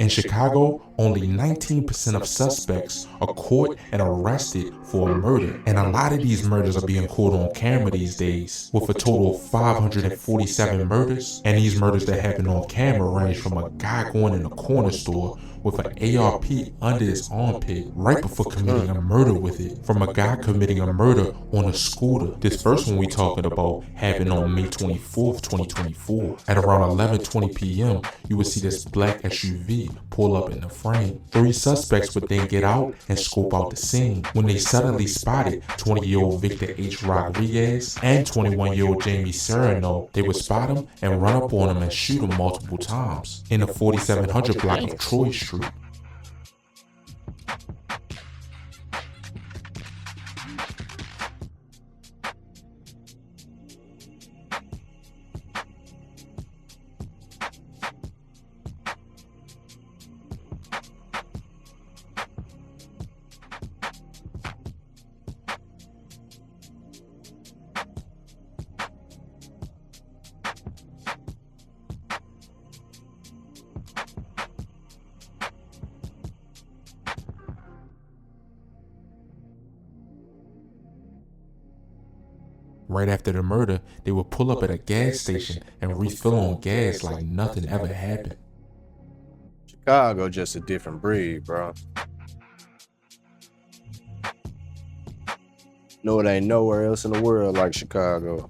In Chicago, only 19% of suspects are caught and arrested for a murder, and a lot of these murders are being caught on camera these days, with a total of 547 murders, and these murders that happen on camera range from a guy going in a corner store with an ARP under his armpit right before committing a murder with it, from a guy committing a murder on a scooter. This first one we talking about happened on May 24th, 2024. At around 11:20 p.m., you would see this black SUV pull up in the frame. 3 suspects would then get out and scope out the scene when they suddenly spotted 20-year-old Victor H. Rodriguez and 21-year-old Jamie Serrano. They would spot him and run up on him and shoot him multiple times in the 4700 block of Troy Street. Right after the murder, they would pull up at a gas station and refill on gas like nothing ever happened. Chicago just a different breed, bro. No, it ain't nowhere else in the world like Chicago.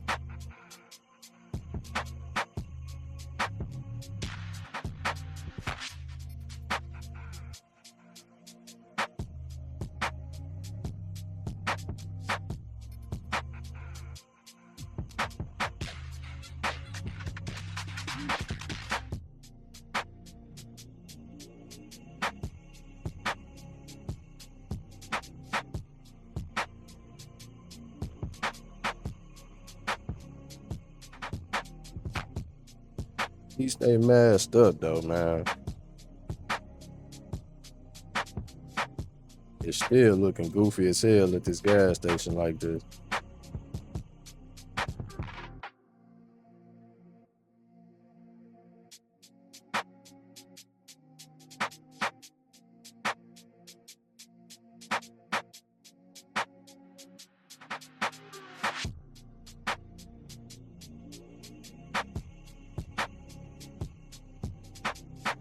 He stay masked up though, man. It's still looking goofy as hell at this gas station like this.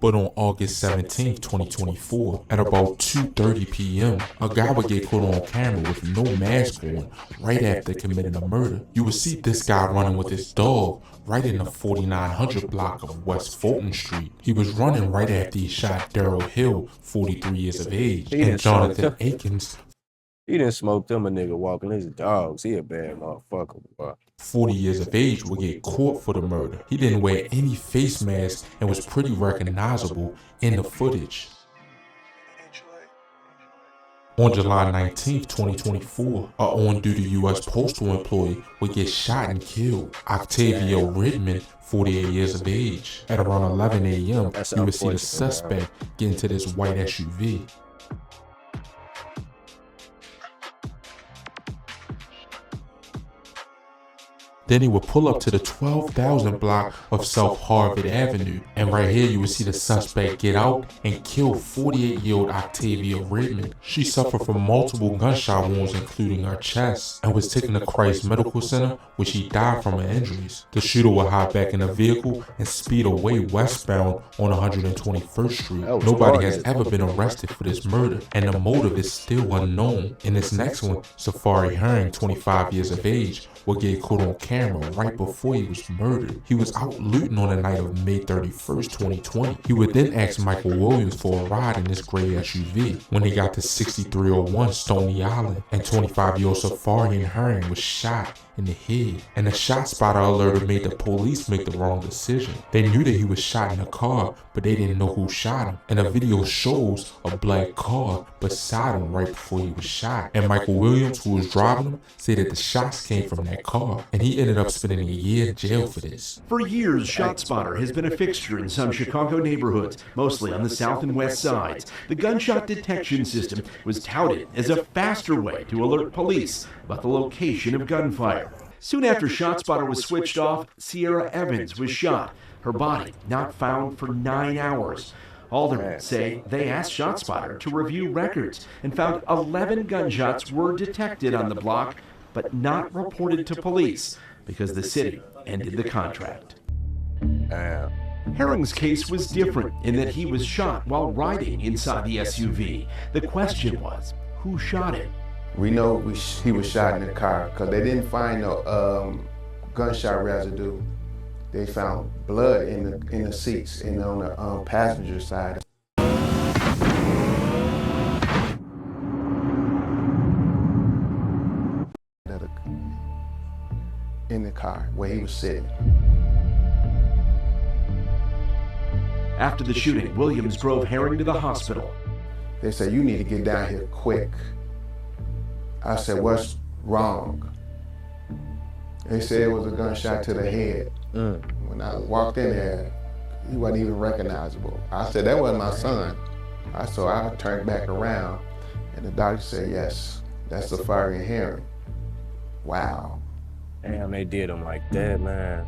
But on August 17th, 2024, at about 2:30 p.m., a guy would get caught on camera with no mask on right after committing a murder. You would see this guy running with his dog right in the 4900 block of West Fulton Street. He was running right after he shot Daryl Hill, 43 years of age, and Jonathan Akins. He done smoked them a nigga walking his dogs. He a bad motherfucker, boy. 40 years of age, would get caught for the murder. He didn't wear any face mask and was pretty recognizable in the footage. On July 19th, 2024, a on-duty U.S. Postal employee would get shot and killed. Octavio Redmond, 48 years of age. At around 11 a.m., you would see the suspect get into this white SUV. Then he would pull up to the 12,000 block of South Harvard Avenue. And right here you would see the suspect get out and kill 48-year-old Octavia Redmond. She suffered from multiple gunshot wounds including her chest and was taken to Christ Medical Center where she died from her injuries. The shooter would hide back in a vehicle and speed away westbound on 121st Street. Nobody has ever been arrested for this murder and the motive is still unknown. In this next one, Safari Herring, 25 years of age, would get caught on camera right before he was murdered. He was out looting on the night of May 31st, 2020. He would then ask Michael Williams for a ride in this gray SUV. When he got to 6301 Stony Island, and 25-year-old Safari Herring was shot in the head, and the shot spotter alerted made the police make the wrong decision. They knew that he was shot in a car, but they didn't know who shot him. And the video shows a black car beside him right before he was shot. And Michael Williams, who was driving him, said that the shots came from that car, and he ended up spending a year in jail for this. For years, ShotSpotter has been a fixture in some Chicago neighborhoods, mostly on the south and west sides. The gunshot detection system was touted as a faster way to alert police about the location of gunfire. Soon after ShotSpotter was switched off, Sierra Evans was shot. Her body not found for 9 hours. Aldermen say they asked ShotSpotter to review records and found 11 gunshots were detected on the block, but not reported to police because the city ended the contract. Damn. Herring's case was different in that he was shot while riding inside the SUV. The question was, who shot him? We know he was shot in the car because they didn't find no gunshot residue. They found blood in the seats and on the passenger side. In the car where he was sitting. After the shooting, Williams drove Herring to the hospital. They said, "You need to get down here quick." I said, "What's wrong?" They said it was a gunshot to the head. When I walked in there, he wasn't even recognizable. I said, "That wasn't my son." So I turned back around, and the doctor said, "Yes, that's a firing Herring." Wow. Damn, they did him like that, man.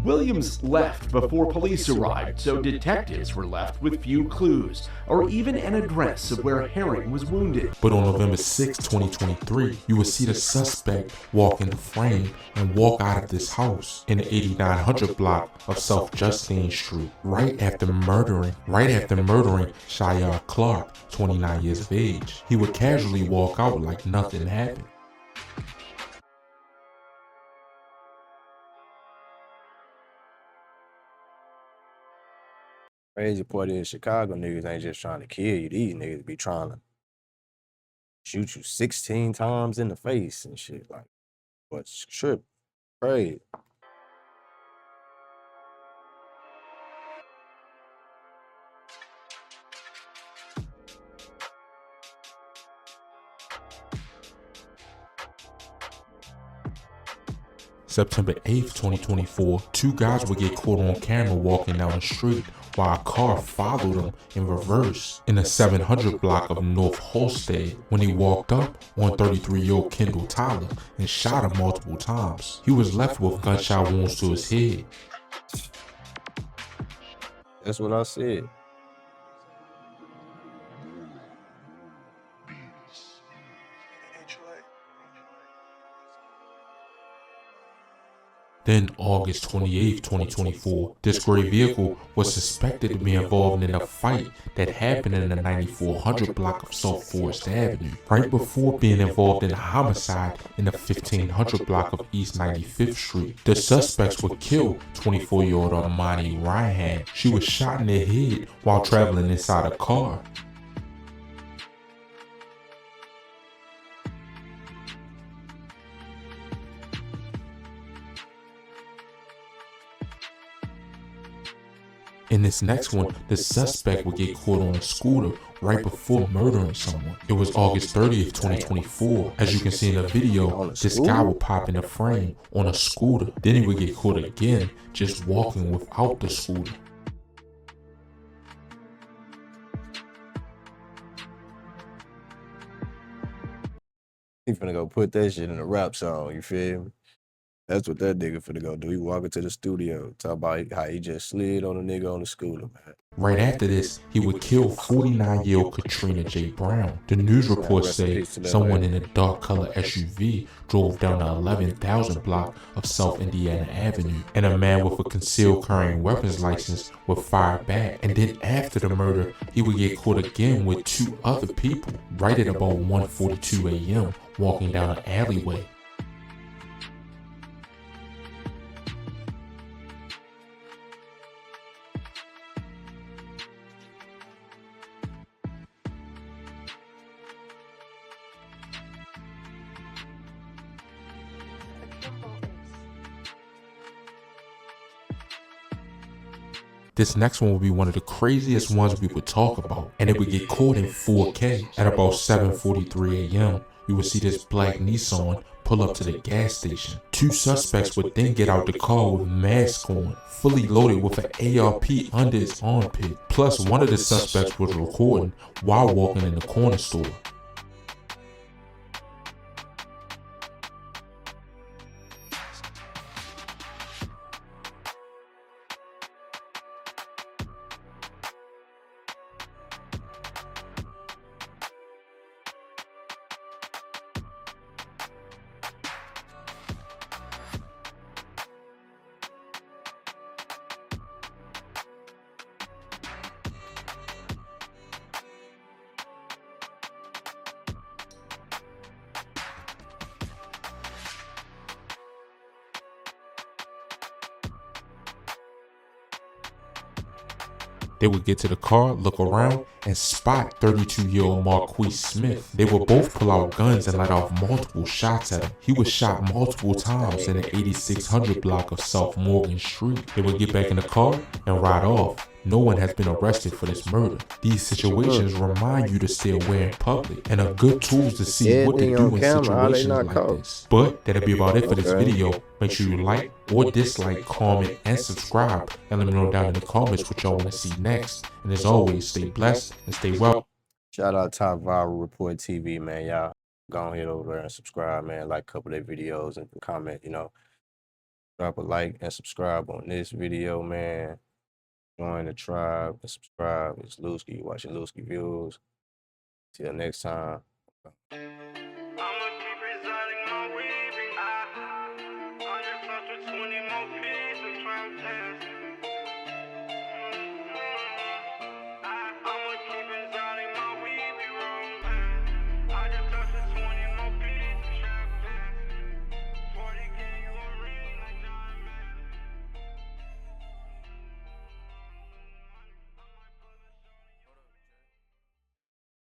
Williams left before police arrived, so detectives were left with few clues, or even an address of where Herring was wounded. But on November 6, 2023, you will see the suspect walk in the frame and walk out of this house in the 8900 block of South Justine Street, right after murdering Shia Clark, 29 years of age. He would casually walk out like nothing happened. Crazy part is Chicago niggas ain't just trying to kill you. These niggas be trying to shoot you 16 times in the face and shit. Like, what's trip? Crazy. September 8th, 2024, two guys would get caught on camera walking down the street while a car followed them in reverse in the 700 block of North Halsted when he walked up on 33-year-old Kendall Tyler and shot him multiple times. He was left with gunshot wounds to his head. That's what I said. Then August 28, 2024, this gray vehicle was suspected to be involved in a fight that happened in the 9400 block of South Forest Avenue, right before being involved in a homicide in the 1500 block of East 95th Street. The suspects would kill 24-year-old Armani Ryan. She was shot in the head while traveling inside a car. In this next one, the suspect would get caught on a scooter right before murdering someone. It was August 30th, 2024. As you can see in the video, this guy would pop in the frame on a scooter. Then he would get caught again, just walking without the scooter. He finna go put that shit in a rap song, you feel me? That's what that nigga finna go do. He walk into the studio, talk about how he just slid on a nigga on the scooter, man. Right after this, he would kill 49-year-old Katrina J. Brown. The news reports say someone in a dark color SUV drove down the 11,000 block of South Indiana Avenue, and a man with a concealed carrying weapons license would fire back. And then after the murder, he would get caught again with two other people right at about 1:42 a.m. walking down an alleyway. This next one will be one of the craziest ones we would talk about, and it would get caught in 4K. At about 7:43 a.m., you would see this black Nissan pull up to the gas station. Two suspects would then get out the car with masks on, fully loaded with an ARP under his armpit. Plus, one of the suspects was recording while walking in the corner store. They would get to the car, look around, and spot 32-year-old Marquis Smith. They would both pull out guns and let off multiple shots at him. He was shot multiple times in the 8600 block of South Morgan Street. They would get back in the car and ride off. No one has been arrested for this murder. These situations remind you to stay aware in public and are good tools to see what to do in situations like this. But that'll be about it for this video. Make sure you like or dislike, comment, and subscribe, and let me know down in the comments what y'all want to see next. And as always, stay blessed and stay well. Shout out Top Viral Report TV, man. Y'all go ahead over there and subscribe, man. Like a couple of their videos and comment, you know. Drop a like and subscribe on this video, man. Join the tribe and subscribe. It's Lewski. You're watching Lewski Views. Till next time.